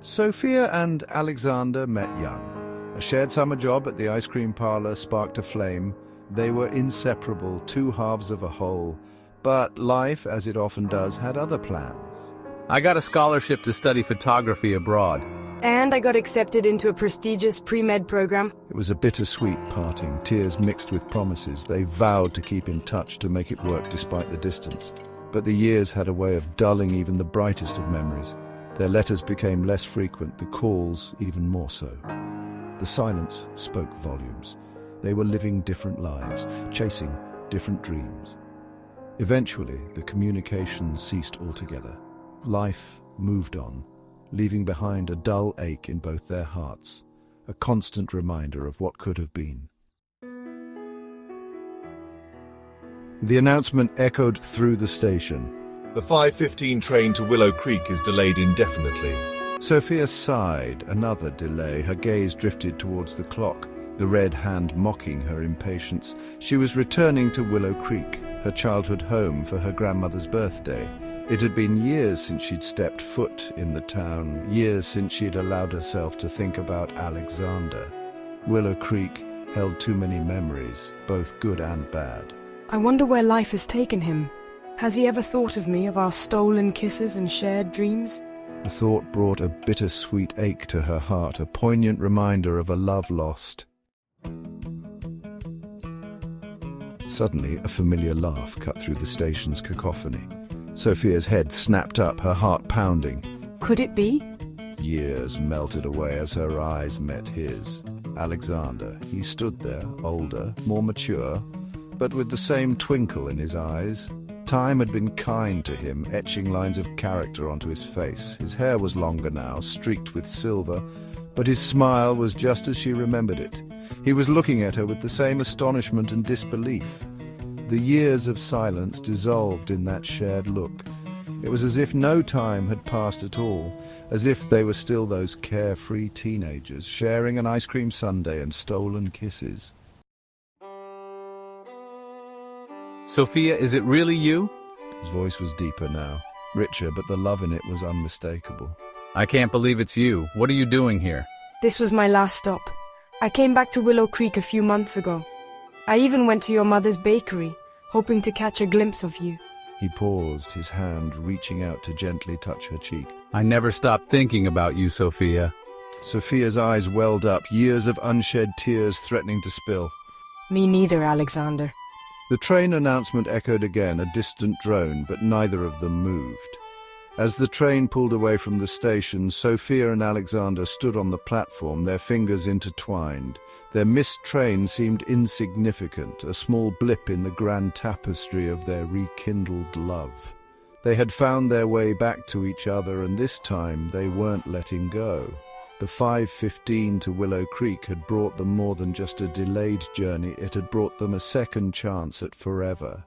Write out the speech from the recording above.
Sophia and Alexander met young. A shared summer job at the ice cream parlor sparked a flame. They were inseparable, two halves of a whole. But life, as it often does, had other plans. I got a scholarship to study photography abroad. And I got accepted into a prestigious pre-med program. It was a bittersweet parting, tears mixed with promises. They vowed to keep in touch, to make it work despite the distance. But the years had a way of dulling even the brightest of memories. Their letters became less frequent, the calls even more so. The silence spoke volumes. They were living different lives, chasing different dreams. Eventually, the communication ceased altogether. Life moved on, leaving behind a dull ache in both their hearts, a constant reminder of what could have been. The announcement echoed through the station. The 5:15 train to Willow Creek is delayed indefinitely. Sophia sighed, another delay. Her gaze drifted towards the clock, the red hand mocking her impatience. She was returning to Willow Creek, her childhood home, for her grandmother's birthday. It had been years since she'd stepped foot in the town, years since she'd allowed herself to think about Alexander. Willow Creek held too many memories, both good and bad. I wonder where life has taken him. Has he ever thought of me, of our stolen kisses and shared dreams? The thought brought a bittersweet ache to her heart, a poignant reminder of a love lost. Suddenly, a familiar laugh cut through the station's cacophony. Sophia's head snapped up, her heart pounding. Could it be? Years melted away as her eyes met his. Alexander, he stood there, older, more mature, but with the same twinkle in his eyes. Time had been kind to him, etching lines of character onto his face. His hair was longer now, streaked with silver, but his smile was just as she remembered it. He was looking at her with the same astonishment and disbelief. The years of silence dissolved in that shared look. It was as if no time had passed at all, as if they were still those carefree teenagers, sharing an ice cream sundae and stolen kisses. Sophia, is it really you? His voice was deeper now, richer, but the love in it was unmistakable. I can't believe it's you. What are you doing here? This was my last stop. I came back to Willow Creek a few months ago. I even went to your mother's bakery, hoping to catch a glimpse of you. He paused, his hand reaching out to gently touch her cheek. I never stopped thinking about you, Sophia. Sophia's eyes welled up, years of unshed tears threatening to spill. Me neither, Alexander. The train announcement echoed again, a distant drone, but neither of them moved. As the train pulled away from the station, Sophia and Alexander stood on the platform, their fingers intertwined. Their missed train seemed insignificant, a small blip in the grand tapestry of their rekindled love. They had found their way back to each other, and this time they weren't letting go. The 5:15 to Willow Creek had brought them more than just a delayed journey, it had brought them a second chance at forever.